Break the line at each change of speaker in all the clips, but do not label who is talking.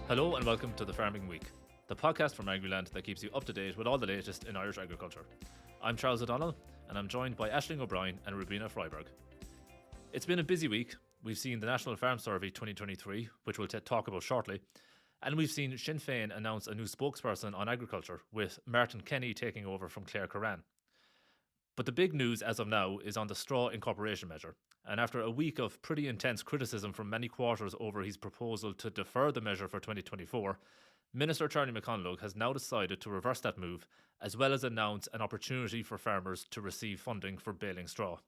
Hello and welcome to the Farming Week, the podcast from Agriland that keeps you up to date with all the latest in Irish agriculture. I'm Charles O'Donnell and I'm joined by O'Brien and Rubina Freiberg. It's been a busy week. We've seen the National Farm Survey 2023, which we'll talk about shortly, and we've seen Sinn Féin announce a new spokesperson on agriculture, with Martin Kenny taking over from Claire Curran. But the big news as of now is on the straw incorporation measure. And after a week of pretty intense criticism from many quarters over his proposal to defer the measure for 2024, Minister Charlie McConalogue has now decided to reverse that move, as well as announce an opportunity for farmers to receive funding for baling straw.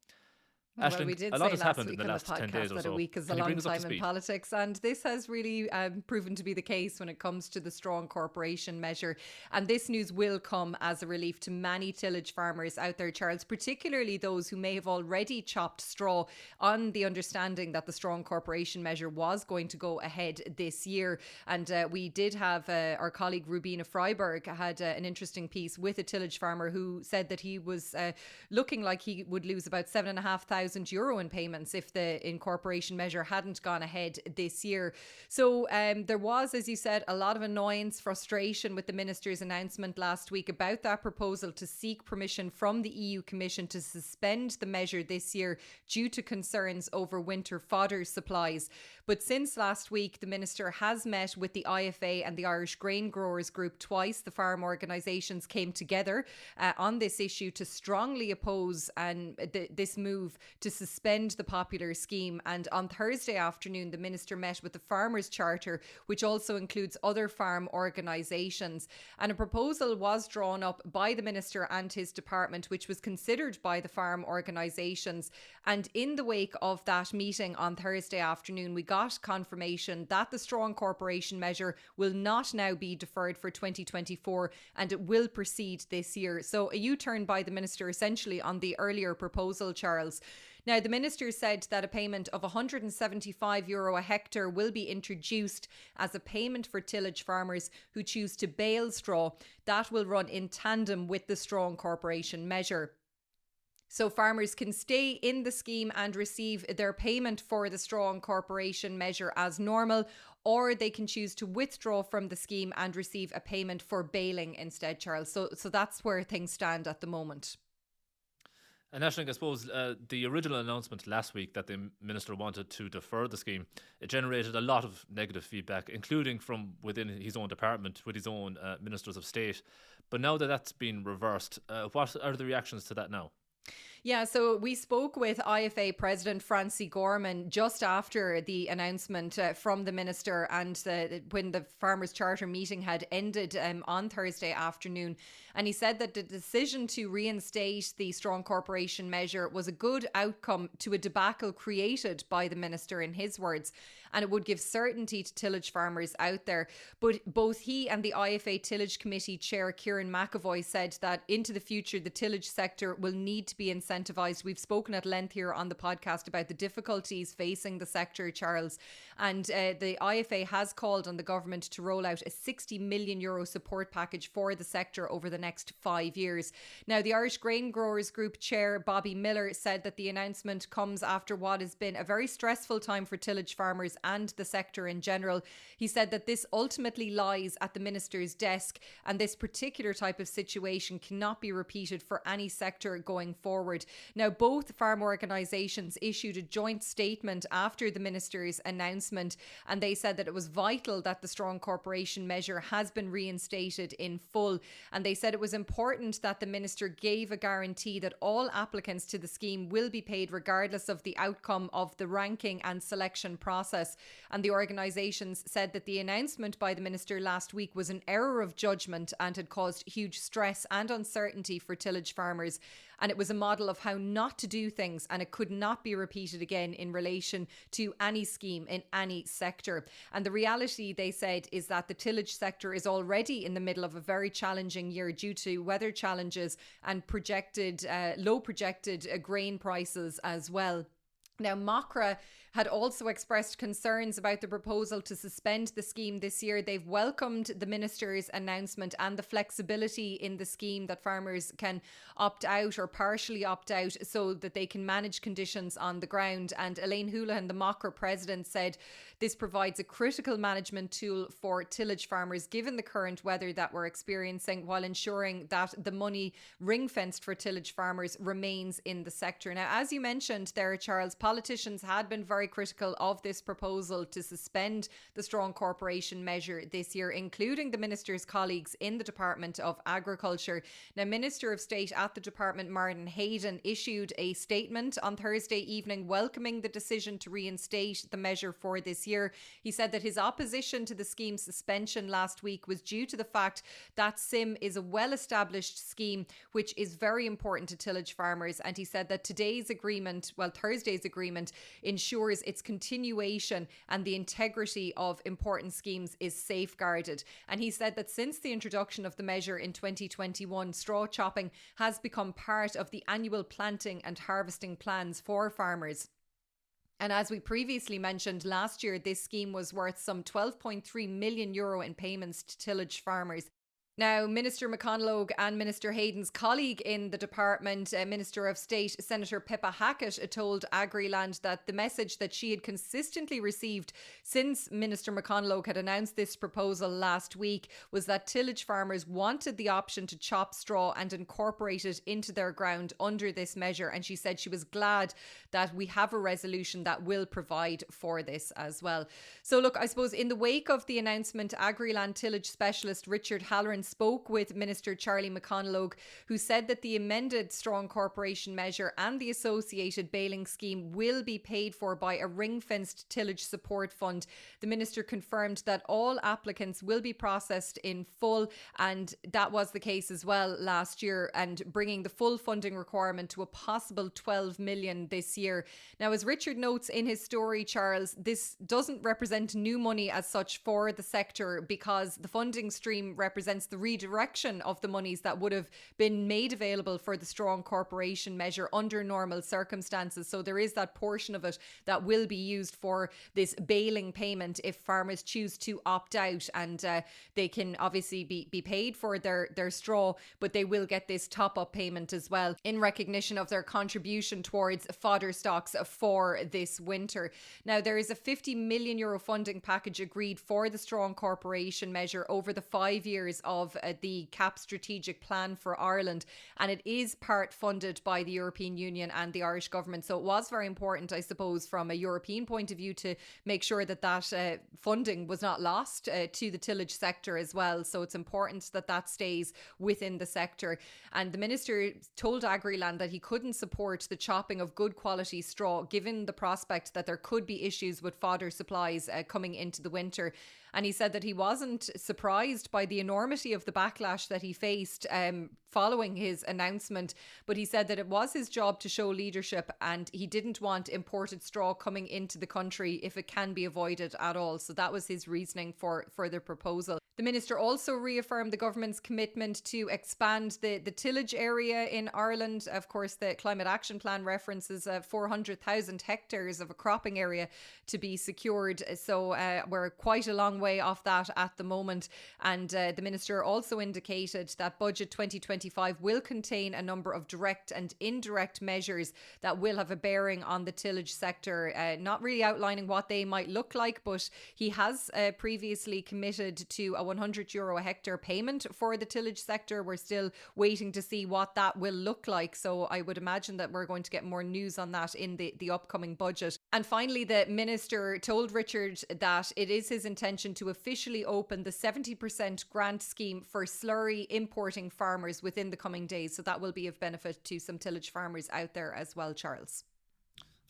Well, we did
a lot
say
has happened in the
last
last 10 days or
that
so.
a week is a
Can you
long
bring us up to
time in
speed?
politics, and this has really proven to be the case when it comes to the straw incorporation measure. And this news will come as a relief to many tillage farmers out there, Charles, particularly those who may have already chopped straw on the understanding that the straw incorporation measure was going to go ahead this year. And we did have our colleague Rubina Freiberg had an interesting piece with a tillage farmer who said that he was looking like he would lose about €7,500 in payments if the incorporation measure hadn't gone ahead this year. So there was, as you said, a lot of annoyance, frustration with the minister's announcement last week about that proposal to seek permission from the EU Commission to suspend the measure this year due to concerns over winter fodder supplies. But since last week, the minister has met with the IFA and the Irish Grain Growers Group twice. The farm organisations came together on this issue to strongly oppose this move to suspend the popular scheme. And on Thursday afternoon, the minister met with the Farmers Charter, which also includes other farm organisations. And a proposal was drawn up by the minister and his department, which was considered by the farm organisations. And in the wake of that meeting on Thursday afternoon, we got confirmation that the straw incorporation measure will not now be deferred for 2024 and it will proceed this year. So a U-turn by the minister essentially on the earlier proposal, Charles. Now, the minister said that a payment of €175 a hectare will be introduced as a payment for tillage farmers who choose to bale straw. That will run in tandem with the straw incorporation measure. So farmers can stay in the scheme and receive their payment for the straw incorporation measure as normal, or they can choose to withdraw from the scheme and receive a payment for baling instead, Charles. So that's where things stand at the moment.
And Aisling, I suppose the original announcement last week that the minister wanted to defer the scheme, it generated a lot of negative feedback, including from within his own department with his own ministers of state. But now that that's been reversed, what are the reactions to that now?
Yeah, so we spoke with IFA President Francie Gorman just after the announcement from the minister and when the Farmers Charter meeting had ended on Thursday afternoon. And he said that the decision to reinstate the straw incorporation measure was a good outcome to a debacle created by the minister, in his words, and it would give certainty to tillage farmers out there. But both he and the IFA Tillage Committee Chair Kieran McAvoy said that into the future the tillage sector will need to be incentivised. We've spoken at length here on the podcast about the difficulties facing the sector, Charles, and the IFA has called on the government to roll out a €60 million support package for the sector over the next 5 years. Now, the Irish Grain Growers Group Chair Bobby Miller said that the announcement comes after what has been a very stressful time for tillage farmers and the sector in general. He said that this ultimately lies at the minister's desk, and this particular type of situation cannot be repeated for any sector going forward. Now, both farm organisations issued a joint statement after the minister's announcement, and they said that it was vital that the straw incorporation measure has been reinstated in full. And they said it was important that the minister gave a guarantee that all applicants to the scheme will be paid regardless of the outcome of the ranking and selection process. And the organisations said that the announcement by the minister last week was an error of judgment and had caused huge stress and uncertainty for tillage farmers. And it was a model of how not to do things, and it could not be repeated again in relation to any scheme in any sector. And the reality, they said, is that the tillage sector is already in the middle of a very challenging year due to weather challenges and low projected grain prices as well. Now, MACRA had also expressed concerns about the proposal to suspend the scheme this year. They've welcomed the minister's announcement and the flexibility in the scheme that farmers can opt out or partially opt out so that they can manage conditions on the ground. And Elaine Houlihan, the MACRA president, said this provides a critical management tool for tillage farmers given the current weather that we're experiencing, while ensuring that the money ring-fenced for tillage farmers remains in the sector. Now, as you mentioned there, Charles, politicians had been very critical of this proposal to suspend the Strong Corporation Measure this year, including the minister's colleagues in the Department of Agriculture. Now, Minister of State at the department, Martin Hayden, issued a statement on Thursday evening welcoming the decision to reinstate the measure for this year. He said that his opposition to the scheme's suspension last week was due to the fact that SIM is a well-established scheme which is very important to tillage farmers, and he said that Thursday's agreement ensures its continuation and the integrity of important schemes is safeguarded. And he said that since the introduction of the measure in 2021, straw chopping has become part of the annual planting and harvesting plans for farmers. And as we previously mentioned, last year this scheme was worth some €12.3 million in payments to tillage farmers. Now, Minister McConalogue and Minister Hayden's colleague in the department, Minister of State, Senator Pippa Hackett, told Agriland that the message that she had consistently received since Minister McConalogue had announced this proposal last week was that tillage farmers wanted the option to chop straw and incorporate it into their ground under this measure. And she said she was glad that we have a resolution that will provide for this as well. So look, I suppose in the wake of the announcement, Agriland tillage specialist Richard Halloran spoke with Minister Charlie McConalogue, who said that the amended Strong Corporation Measure and the associated baling scheme will be paid for by a ring-fenced tillage support fund. The minister confirmed that all applicants will be processed in full, and that was the case as well last year, and bringing the full funding requirement to a possible 12 million this year. Now, as Richard notes in his story, Charles, this doesn't represent new money as such for the sector, because the funding stream represents the redirection of the monies that would have been made available for the Strong Corporation Measure under normal circumstances. So there is that portion of it that will be used for this baling payment if farmers choose to opt out, and they can obviously be paid for their straw, but they will get this top-up payment as well in recognition of their contribution towards fodder stocks for this winter. Now, there is a €50 million funding package agreed for the Strong Corporation Measure over the 5 years of the CAP strategic plan for Ireland, and it is part funded by the European Union and the Irish government. So it was very important, I suppose, from a European point of view to make sure that funding was not lost to the tillage sector as well. So it's important that that stays within the sector. And the minister told Agriland that he couldn't support the chopping of good quality straw given the prospect that there could be issues with fodder supplies coming into the winter. And he said that he wasn't surprised by the enormity of the backlash that he faced following his announcement, but he said that it was his job to show leadership and he didn't want imported straw coming into the country if it can be avoided at all. So that was his reasoning for the proposal. The minister also reaffirmed the government's commitment to expand the tillage area in Ireland. Of course, the Climate Action Plan references 400,000 hectares of a cropping area to be secured. So we're quite a long way off that at the moment. And the minister also indicated that Budget 2025 will contain a number of direct and indirect measures that will have a bearing on the tillage sector, not really outlining what they might look like, but he has previously committed to a €100 a hectare payment for the tillage sector. We're still waiting to see what that will look like. So I would imagine that we're going to get more news on that in the upcoming budget. And finally, the minister told Richard that it is his intention to officially open the 70% grant scheme for slurry importing farmers within the coming days. So that will be of benefit to some tillage farmers out there as well, Charles.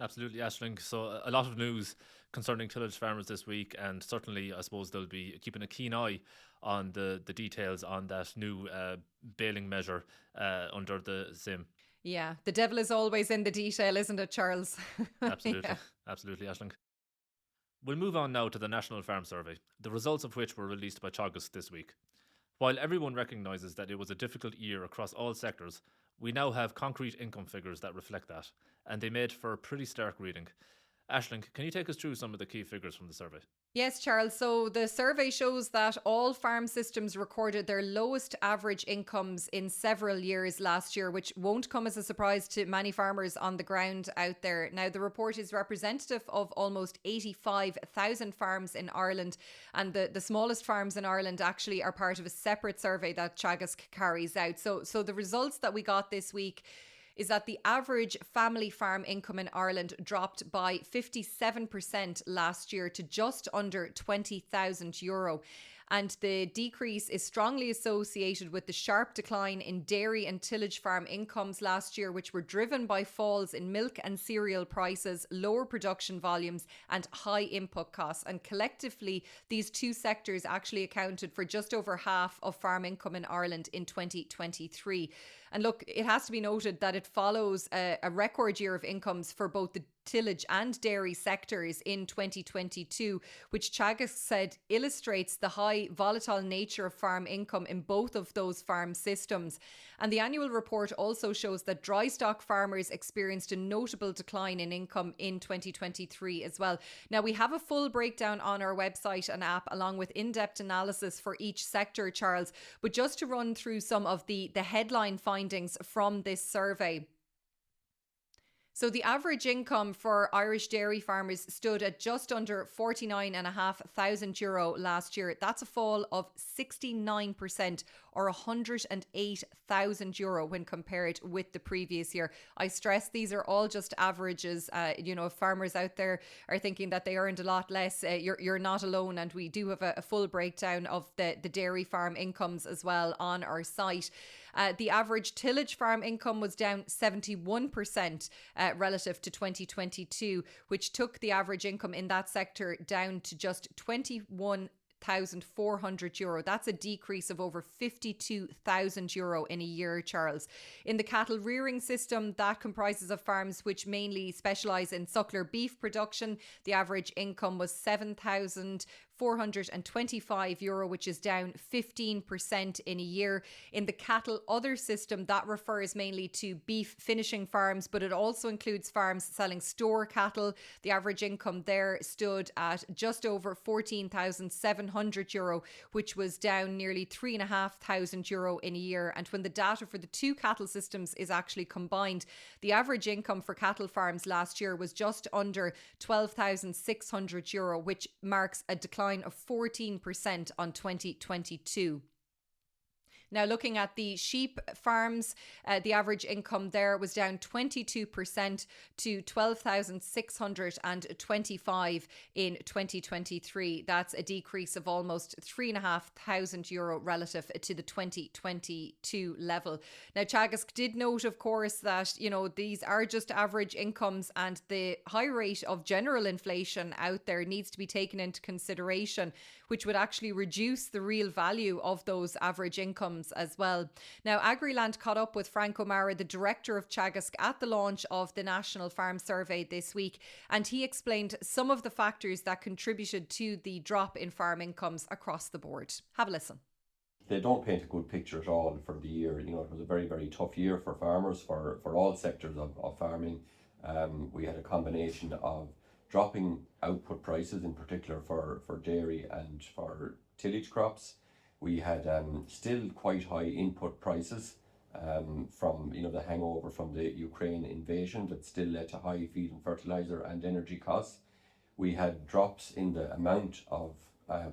Absolutely, Aisling. So a lot of news concerning tillage farmers this week, and certainly I suppose they'll be keeping a keen eye on the details on that new baling measure under the SIM.
Yeah, the devil is always in the detail, isn't it, Charles?
Absolutely,
Yeah.
Absolutely, Aisling. We'll move on now to the National Farm Survey, the results of which were released by Teagasc this week. While everyone recognises that it was a difficult year across all sectors, We now have concrete income figures that reflect that, and they made for pretty stark reading. Aisling, can you take us through some of the key figures from the survey?
Yes, Charles. So the survey shows that all farm systems recorded their lowest average incomes in several years last year, which won't come as a surprise to many farmers on the ground out there. Now, the report is representative of almost 85,000 farms in Ireland, and the smallest farms in Ireland actually are part of a separate survey that Teagasc carries out. So the results that we got this week is that the average family farm income in Ireland dropped by 57% last year to just under €20,000. And the decrease is strongly associated with the sharp decline in dairy and tillage farm incomes last year, which were driven by falls in milk and cereal prices, lower production volumes, and high input costs. And collectively, these two sectors actually accounted for just over half of farm income in Ireland in 2023. And look, it has to be noted that it follows a record year of incomes for both the tillage and dairy sectors in 2022, which Teagasc said illustrates the high volatile nature of farm income in both of those farm systems. And the annual report also shows that dry stock farmers experienced a notable decline in income in 2023 as well. Now, we have a full breakdown on our website and app along with in-depth analysis for each sector, Charles, but just to run through some of the headline findings from this survey. So the average income for Irish dairy farmers stood at just under €49,500 last year. That's a fall of 69% or €108,000 when compared with the previous year. I stress these are all just averages. If farmers out there are thinking that they earned a lot less, you're not alone. And we do have a full breakdown of the dairy farm incomes as well on our site. The average tillage farm income was down 71% relative to 2022, which took the average income in that sector down to just €21,400. That's a decrease of over €52,000 in a year, Charles. In the cattle rearing system, that comprises of farms which mainly specialise in suckler beef production. The average income was €7,425, which is down 15% in a year. In the cattle other system, that refers mainly to beef finishing farms, but it also includes farms selling store cattle. The average income there stood at just over €14,700, which was down nearly €3,500 in a year. And when the data for the two cattle systems is actually combined, the average income for cattle farms last year was just under €12,600, which marks a decline of 14% on 2022. Now, looking at the sheep farms, the average income there was down 22% to €12,625 in 2023. That's a decrease of almost €3,500 relative to the 2022 level. Now, Teagasc did note, of course, that, these are just average incomes and the high rate of general inflation out there needs to be taken into consideration, which would actually reduce the real value of those average incomes as well. Now, Agriland caught up with Frank O'Mara, the director of Teagasc, at the launch of the National Farm Survey this week, and he explained some of the factors that contributed to the drop in farm incomes across the board. Have a listen.
They don't paint a good picture at all for the year. It was a very, very tough year for farmers, for all sectors of farming. We had a combination of dropping output prices, in particular for dairy and for tillage crops. We had still quite high input prices from the hangover from the Ukraine invasion that still led to high feed and fertilizer and energy costs. We had drops in the amount of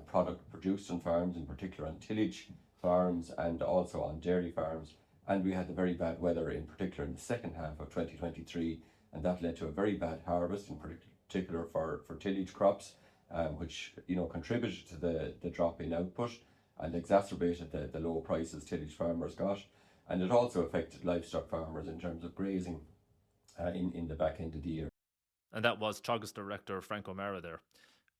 product produced on farms, in particular on tillage farms and also on dairy farms. And we had the very bad weather, in particular in the second half of 2023, and that led to a very bad harvest, in particular for tillage crops, which contributed to the drop in output and exacerbated the low prices tillage farmers got. And it also affected livestock farmers in terms of grazing in the back end of the year.
And that was Teagasc Director Frank O'Mara there.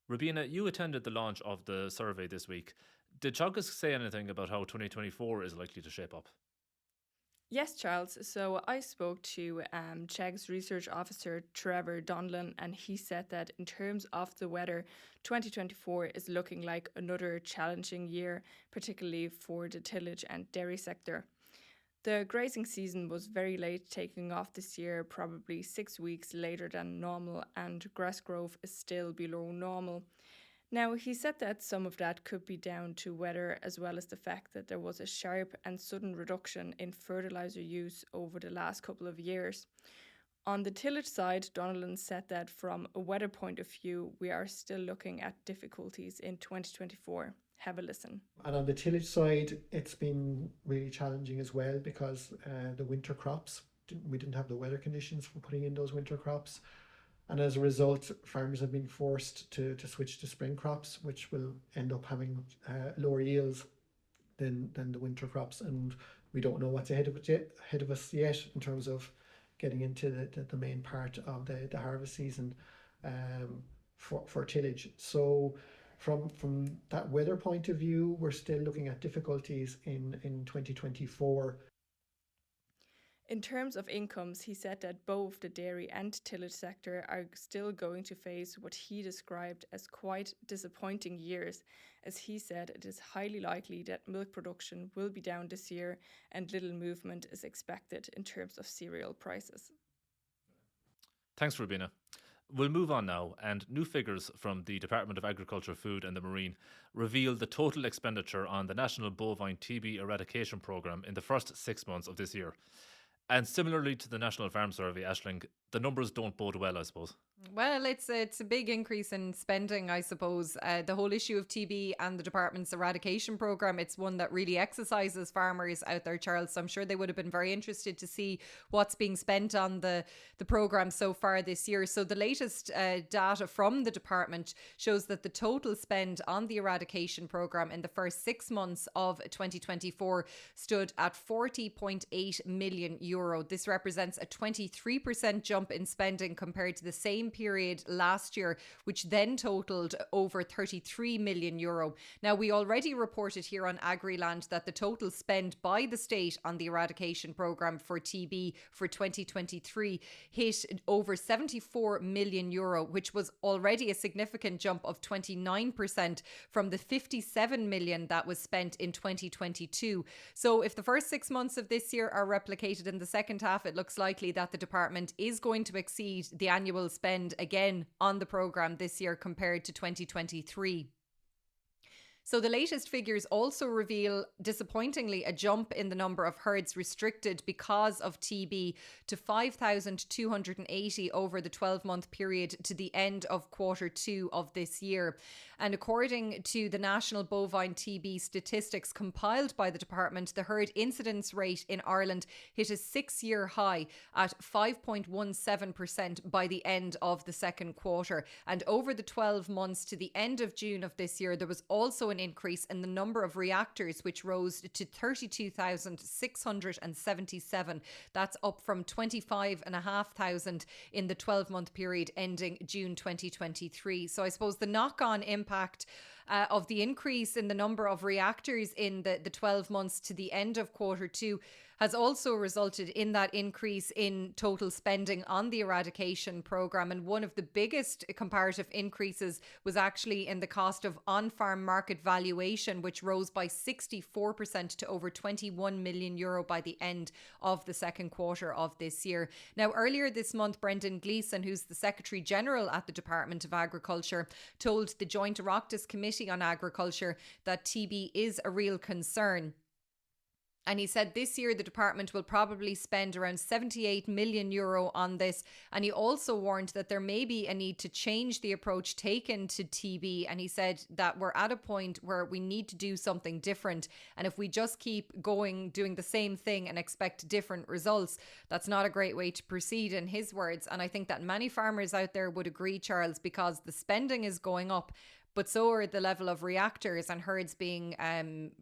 Rubina, you attended the launch of the survey this week. Did Teagasc say anything about how 2024 is likely to shape up?
Yes, Charles. So I spoke to Teagasc Research Officer Trevor Donlan, and he said that in terms of the weather, 2024 is looking like another challenging year, particularly for the tillage and dairy sector. The grazing season was very late, taking off this year, probably 6 weeks later than normal, and grass growth is still below normal. Now, he said that some of that could be down to weather, as well as the fact that there was a sharp and sudden reduction in fertiliser use over the last couple of years. On the tillage side, Donnellan said that from a weather point of view, we are still looking at difficulties in 2024. Have a listen.
And on the tillage side, it's been really challenging as well because the winter crops, we didn't have the weather conditions for putting in those winter crops. And as a result, farmers have been forced to switch to spring crops, which will end up having lower yields than the winter crops. And we don't know what's ahead of us yet in terms of getting into the main part of the harvest season for tillage. So from that weather point of view, we're still looking at difficulties in 2024.
In terms of incomes, he said that both the dairy and tillage sector are still going to face what he described as quite disappointing years. As he said, it is highly likely that milk production will be down this year and little movement is expected in terms of cereal prices.
Thanks, Rubina. We'll move on now, and new figures from the Department of Agriculture, Food and the Marine reveal the total expenditure on the National Bovine TB Eradication Programme in the first 6 months of this year. And similarly to the National Farm Survey, Aisling, the numbers don't bode well, I suppose.
Well, it's a big increase in spending, I suppose. The whole issue of TB and the department's eradication programme, it's one that really exercises farmers out there, Charles. So I'm sure they would have been very interested to see what's being spent on the programme so far this year. So the latest data from the department shows that the total spend on the eradication programme in the first 6 months of 2024 stood at €40.8 million. This represents a 23% jump in spending compared to the same period last year, which then totaled over €33 million. Now, we already reported here on Agriland that the total spend by the state on the eradication programme for TB for 2023 hit over €74 million, which was already a significant jump of 29% from the €57 million that was spent in 2022. So if the first 6 months of this year are replicated in the second half, it looks likely that the department is going to exceed the annual spend again on the programme this year compared to 2023. So the latest figures also reveal, disappointingly, a jump in the number of herds restricted because of TB to 5,280 over the 12-month period to the end of Q2 of this year. And according to the National Bovine TB statistics compiled by the department, the herd incidence rate in Ireland hit a 6-year high at 5.17% by the end of the second quarter. And over the 12 months to the end of June of this year, there was also an increase in the number of reactors, which rose to 32,677. That's up from 25,500 in the 12-month period ending June 2023. So I suppose the knock-on impact of the increase in the number of reactors in the 12 months to the end of Q2 has also resulted in that increase in total spending on the eradication programme. And one of the biggest comparative increases was actually in the cost of on-farm market valuation, which rose by 64% to over €21 million by the end of the second quarter of this year. Now, earlier this month, Brendan Gleeson, who's the Secretary General at the Department of Agriculture, told the Joint Oireachtas Committee on Agriculture that TB is a real concern. And he said this year the department will probably spend around €78 million on this. And he also warned that there may be a need to change the approach taken to TB. And he said that we're at a point where we need to do something different. And if we just keep going, doing the same thing and expect different results, that's not a great way to proceed, in his words. And I think that many farmers out there would agree, Charles, because the spending is going up, but so are the level of reactors and herds being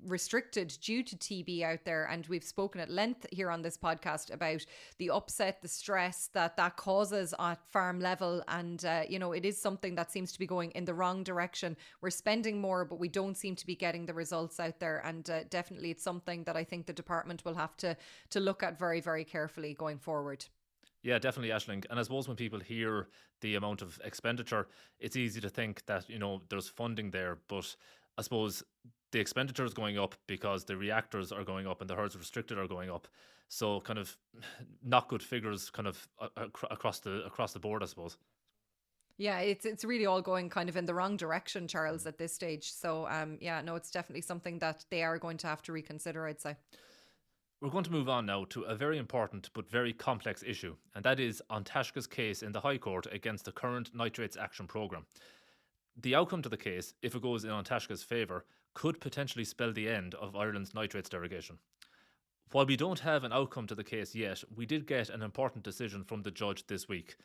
restricted due to TB out there. And we've spoken at length here on this podcast about the upset, the stress that causes at farm level. And, it is something that seems to be going in the wrong direction. We're spending more, but we don't seem to be getting the results out there. And definitely it's something that I think the department will have to look at very, very carefully going forward.
Yeah, definitely, Aisling. And I suppose when people hear the amount of expenditure, it's easy to think that, there's funding there. But I suppose the expenditure is going up because the reactors are going up and the herds restricted are going up. So kind of not good figures kind of across the board, I suppose.
Yeah, it's really all going kind of in the wrong direction, Charles, at this stage. So yeah, no, it's definitely something that they are going to have to reconsider, I'd say.
We're going to move on now to a very important but very complex issue, and that is An Taisce's case in the High Court against the current Nitrates Action Programme. The outcome to the case, if it goes in An Taisce's favour, could potentially spell the end of Ireland's nitrates derogation. While we don't have an outcome to the case yet, we did get an important decision from the judge this week.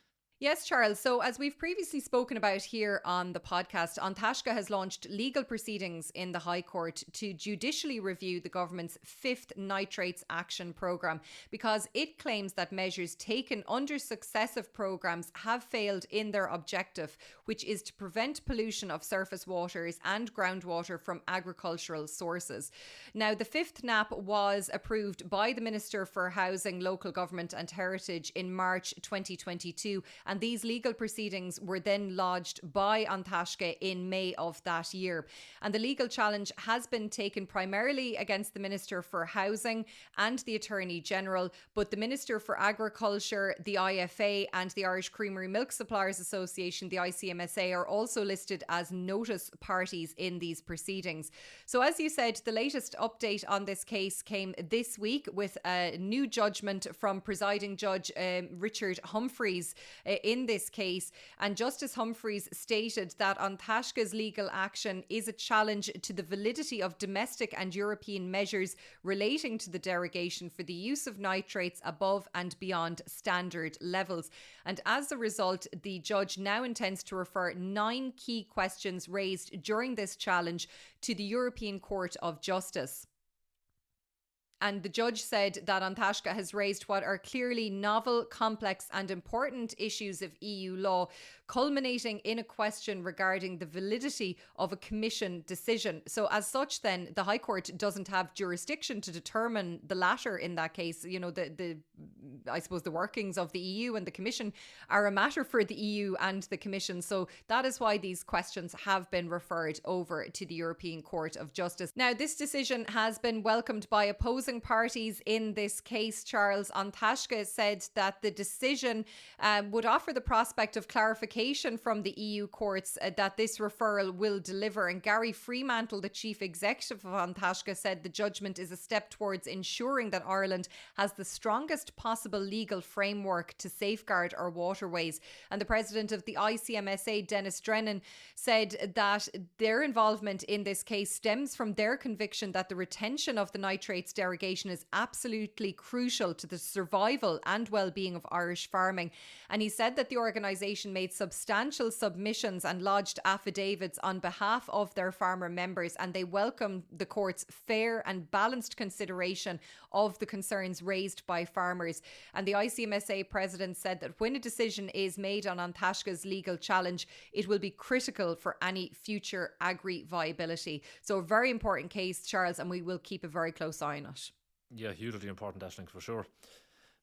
Yes, Charles. So as we've previously spoken about here on the podcast, An Taisce has launched legal proceedings in the High Court to judicially review the government's fifth Nitrates Action Programme because it claims that measures taken under successive programmes have failed in their objective, which is to prevent pollution of surface waters and groundwater from agricultural sources. Now, the fifth NAP was approved by the Minister for Housing, Local Government and Heritage in March 2022. And these legal proceedings were then lodged by An Taisce in May of that year. And the legal challenge has been taken primarily against the Minister for Housing and the Attorney General, but the Minister for Agriculture, the IFA and the Irish Creamery Milk Suppliers Association, the ICMSA, are also listed as notice parties in these proceedings. So as you said, the latest update on this case came this week with a new judgment from presiding judge Richard Humphreys in this case, and Justice Humphreys stated that An Taisce's legal action is a challenge to the validity of domestic and European measures relating to the derogation for the use of nitrates above and beyond standard levels. And as a result, the judge now intends to refer 9 key questions raised during this challenge to the European Court of Justice. And the judge said that An Taisce has raised what are clearly novel, complex and important issues of EU law, culminating in a question regarding the validity of a Commission decision. So as such, then, the High Court doesn't have jurisdiction to determine the latter in that case. You know, I suppose the workings of the EU and the Commission are a matter for the EU and the Commission. So that is why these questions have been referred over to the European Court of Justice. Now, this decision has been welcomed by opposing parties in this case, Charles. An Taisce said that the decision would offer the prospect of clarification from the EU courts that this referral will deliver. And Gary Fremantle, the chief executive of An Taisce, said the judgment is a step towards ensuring that Ireland has the strongest possible legal framework to safeguard our waterways. And the president of the ICMSA, Dennis Drennan, said that their involvement in this case stems from their conviction that the retention of the nitrates derogation is absolutely crucial to the survival and well-being of Irish farming. And he said that the organisation made substantial submissions and lodged affidavits on behalf of their farmer members, and they welcomed the court's fair and balanced consideration of the concerns raised by farmers. And the ICMSA president said that when a decision is made on An Taisce's legal challenge, it will be critical for any future agri-viability. So a very important case, Charles, and we will keep a very close eye on it.
Yeah, hugely important, Aisling, for sure.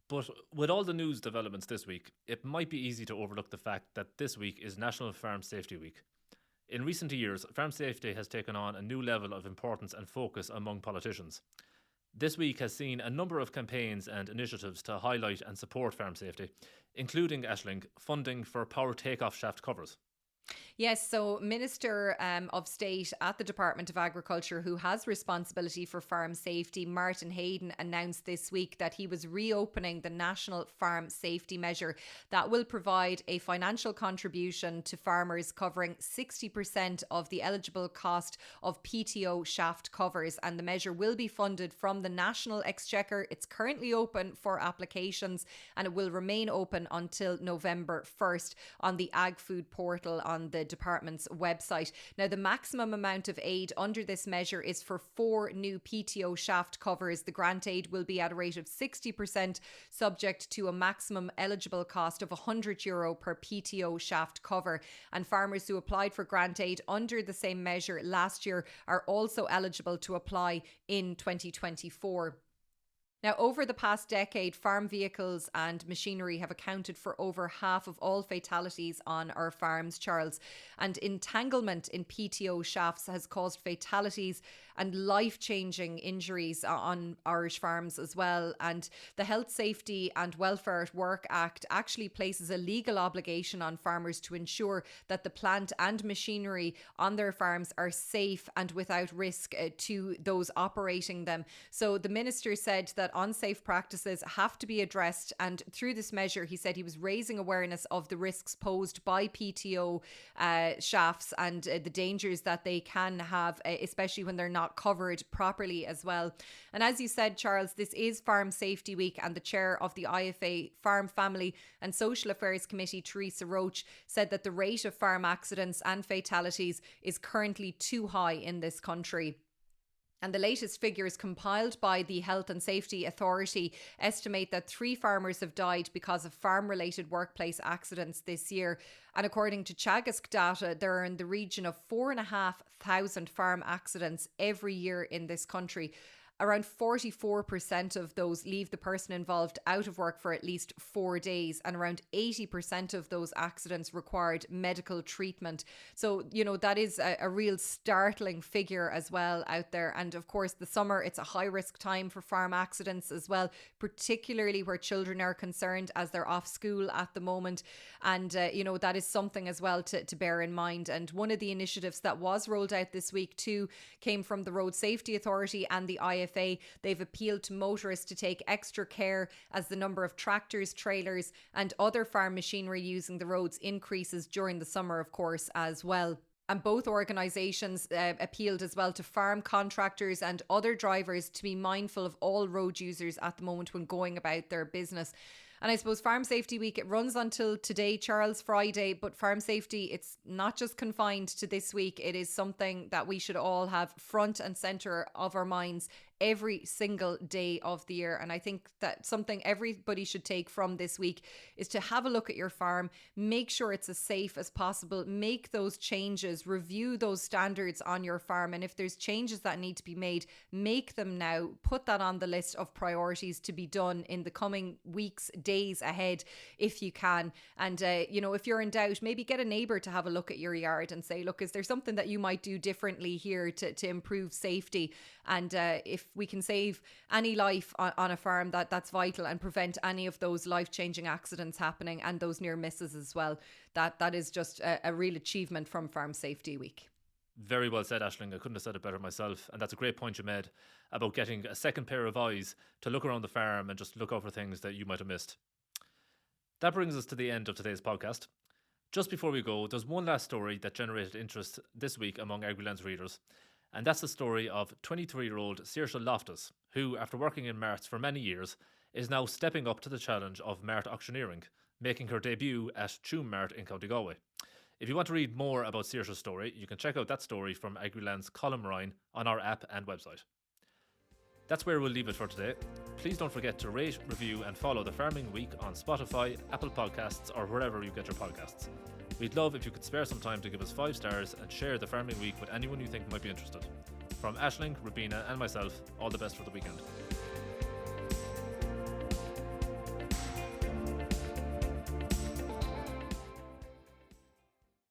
But with all the news developments this week, it might be easy to overlook the fact that this week is National Farm Safety Week. In recent years, farm safety has taken on a new level of importance and focus among politicians. This week has seen a number of campaigns and initiatives to highlight and support farm safety, including, Aisling, funding for power takeoff shaft covers.
Yes, so Minister of State at the Department of Agriculture, who has responsibility for farm safety, Martin Hayden, announced this week that he was reopening the National Farm Safety Measure that will provide a financial contribution to farmers covering 60% of the eligible cost of PTO shaft covers, and the measure will be funded from the National Exchequer. It's currently open for applications and it will remain open until November 1st on the Ag Food portal on the department's website. Now, the maximum amount of aid under this measure is for 4 new PTO shaft covers. The grant aid will be at a rate of 60%, subject to a maximum eligible cost of €100 per PTO shaft cover. And farmers who applied for grant aid under the same measure last year are also eligible to apply in 2024. Now, over the past decade, farm vehicles and machinery have accounted for over half of all fatalities on our farms, Charles. And entanglement in PTO shafts has caused fatalities and life-changing injuries on Irish farms as well. And the Health, Safety and Welfare at Work Act actually places a legal obligation on farmers to ensure that the plant and machinery on their farms are safe and without risk to those operating them. So the minister said that unsafe practices have to be addressed, and through this measure he said he was raising awareness of the risks posed by PTO shafts and the dangers that they can have, especially when they're not covered properly as well. And as you said, Charles, this is Farm Safety Week, and the chair of the IFA Farm, Family and Social Affairs Committee, Teresa Roach, said that the rate of farm accidents and fatalities is currently too high in this country. And the latest figures compiled by the Health and Safety Authority estimate that 3 farmers have died because of farm-related workplace accidents this year. And according to Teagasc data, there are in the region of 4,500 farm accidents every year in this country. Around 44% of those leave the person involved out of work for at least 4 days, and around 80% of those accidents required medical treatment. So, that is a real startling figure as well out there. And of course, the summer, it's a high risk time for farm accidents as well, particularly where children are concerned as they're off school at the moment. And, that is something as well to bear in mind. And one of the initiatives that was rolled out this week too came from the Road Safety Authority and the IFA. They've appealed to motorists to take extra care as the number of tractors, trailers and other farm machinery using the roads increases during the summer, of course, as well. And both organisations appealed as well to farm contractors and other drivers to be mindful of all road users at the moment when going about their business. And I suppose Farm Safety Week, it runs until today, Charles, Friday, but farm safety, it's not just confined to this week. It is something that we should all have front and centre of our minds every single day of the year. And I think that something everybody should take from this week is to have a look at your farm, make sure it's as safe as possible, make those changes, review those standards on your farm. And if there's changes that need to be made, make them now, put that on the list of priorities to be done in the coming weeks, days ahead, if you can. And, if you're in doubt, maybe get a neighbour to have a look at your yard and say, look, is there something that you might do differently here to improve safety? And if we can save any life on a farm, that's vital, and prevent any of those life-changing accidents happening and those near misses as well. That is just a real achievement from Farm Safety Week.
Very well said, Aisling. I couldn't have said it better myself. And that's a great point you made about getting a second pair of eyes to look around the farm and just look out for things that you might have missed. That brings us to the end of today's podcast. Just before we go, there's one last story that generated interest this week among Agriland's readers. And that's the story of 23-year-old Saoirse Loftus, who, after working in marts for many years, is now stepping up to the challenge of mart auctioneering, making her debut at Tuam Mart in County Galway. If you want to read more about Saoirse's story, you can check out that story from Agriland's column Ryan on our app and website. That's where we'll leave it for today. Please don't forget to rate, review and follow The Farming Week on Spotify, Apple Podcasts or wherever you get your podcasts. We'd love if you could spare some time to give us 5 stars and share The Farming Week with anyone you think might be interested. From Aisling, Rubina and myself, all the best for the weekend.